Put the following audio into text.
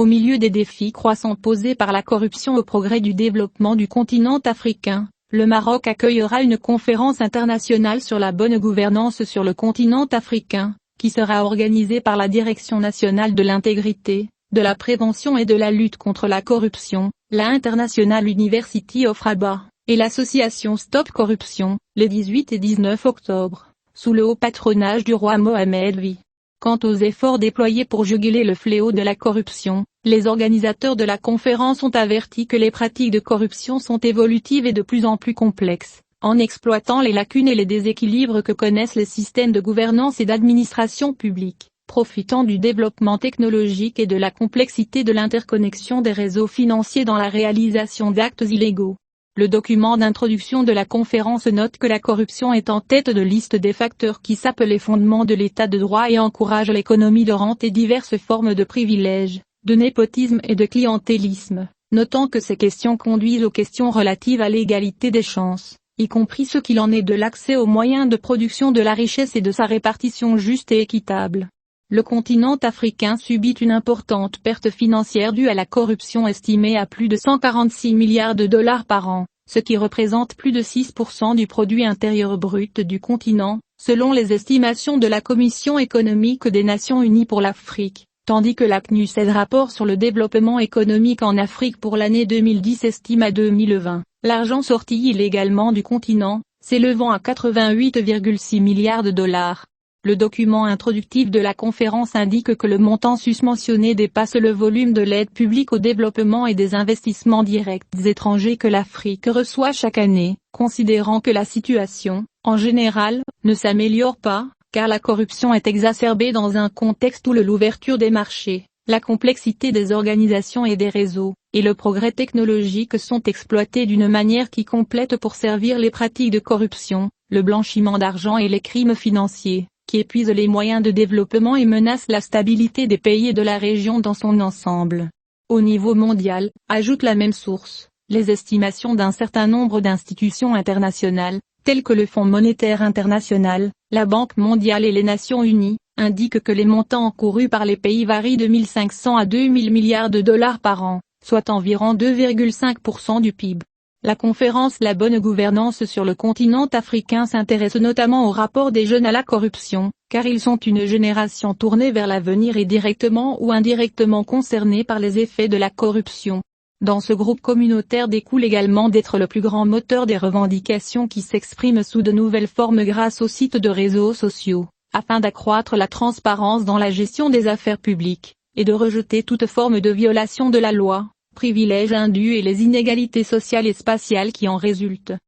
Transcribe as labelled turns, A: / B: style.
A: Au milieu des défis croissants posés par la corruption au progrès du développement du continent africain, le Maroc accueillera une conférence internationale sur la bonne gouvernance sur le continent africain, qui sera organisée par la Direction nationale de l'intégrité, de la prévention et de la lutte contre la corruption, la International University of Rabat, et l'association Stop Corruption, les 18 et 19 octobre, sous le haut patronage du roi Mohamed V. Quant aux efforts déployés pour juguler le fléau de la corruption, les organisateurs de la conférence ont averti que les pratiques de corruption sont évolutives et de plus en plus complexes, en exploitant les lacunes et les déséquilibres que connaissent les systèmes de gouvernance et d'administration publique, profitant du développement technologique et de la complexité de l'interconnexion des réseaux financiers dans la réalisation d'actes illégaux. Le document d'introduction de la conférence note que la corruption est en tête de liste des facteurs qui sapent les fondements de l'état de droit et encouragent l'économie de rente et diverses formes de privilèges, de népotisme et de clientélisme, notant que ces questions conduisent aux questions relatives à l'égalité des chances, y compris ce qu'il en est de l'accès aux moyens de production de la richesse et de sa répartition juste et équitable. Le continent africain subit une importante perte financière due à la corruption estimée à plus de 146 milliards de dollars par an, ce qui représente plus de 6% du produit intérieur brut du continent, selon les estimations de la Commission économique des Nations Unies pour l'Afrique, tandis que la CNUSED rapport sur le développement économique en Afrique pour l'année 2010 estime à 2020, l'argent sorti illégalement du continent, s'élevant à 88,6 milliards de dollars. Le document introductif de la conférence indique que le montant susmentionné dépasse le volume de l'aide publique au développement et des investissements directs étrangers que l'Afrique reçoit chaque année, considérant que la situation, en général, ne s'améliore pas, car la corruption est exacerbée dans un contexte où l'ouverture des marchés, la complexité des organisations et des réseaux, et le progrès technologique sont exploités d'une manière qui complète pour servir les pratiques de corruption, le blanchiment d'argent et les crimes financiers, qui épuisent les moyens de développement et menacent la stabilité des pays et de la région dans son ensemble. Au niveau mondial, ajoute la même source, les estimations d'un certain nombre d'institutions internationales, telles que le Fonds monétaire international, la Banque mondiale et les Nations unies, indiquent que les montants encourus par les pays varient de 1 500 à 2 000 milliards de dollars par an, soit environ 2,5% du PIB. La conférence La bonne gouvernance sur le continent africain s'intéresse notamment au rapport des jeunes à la corruption, car ils sont une génération tournée vers l'avenir et directement ou indirectement concernés par les effets de la corruption. Dans ce groupe communautaire découle également d'être le plus grand moteur des revendications qui s'expriment sous de nouvelles formes grâce aux sites de réseaux sociaux, afin d'accroître la transparence dans la gestion des affaires publiques, et de rejeter toute forme de violation de la loi, privilèges indus et les inégalités sociales et spatiales qui en résultent.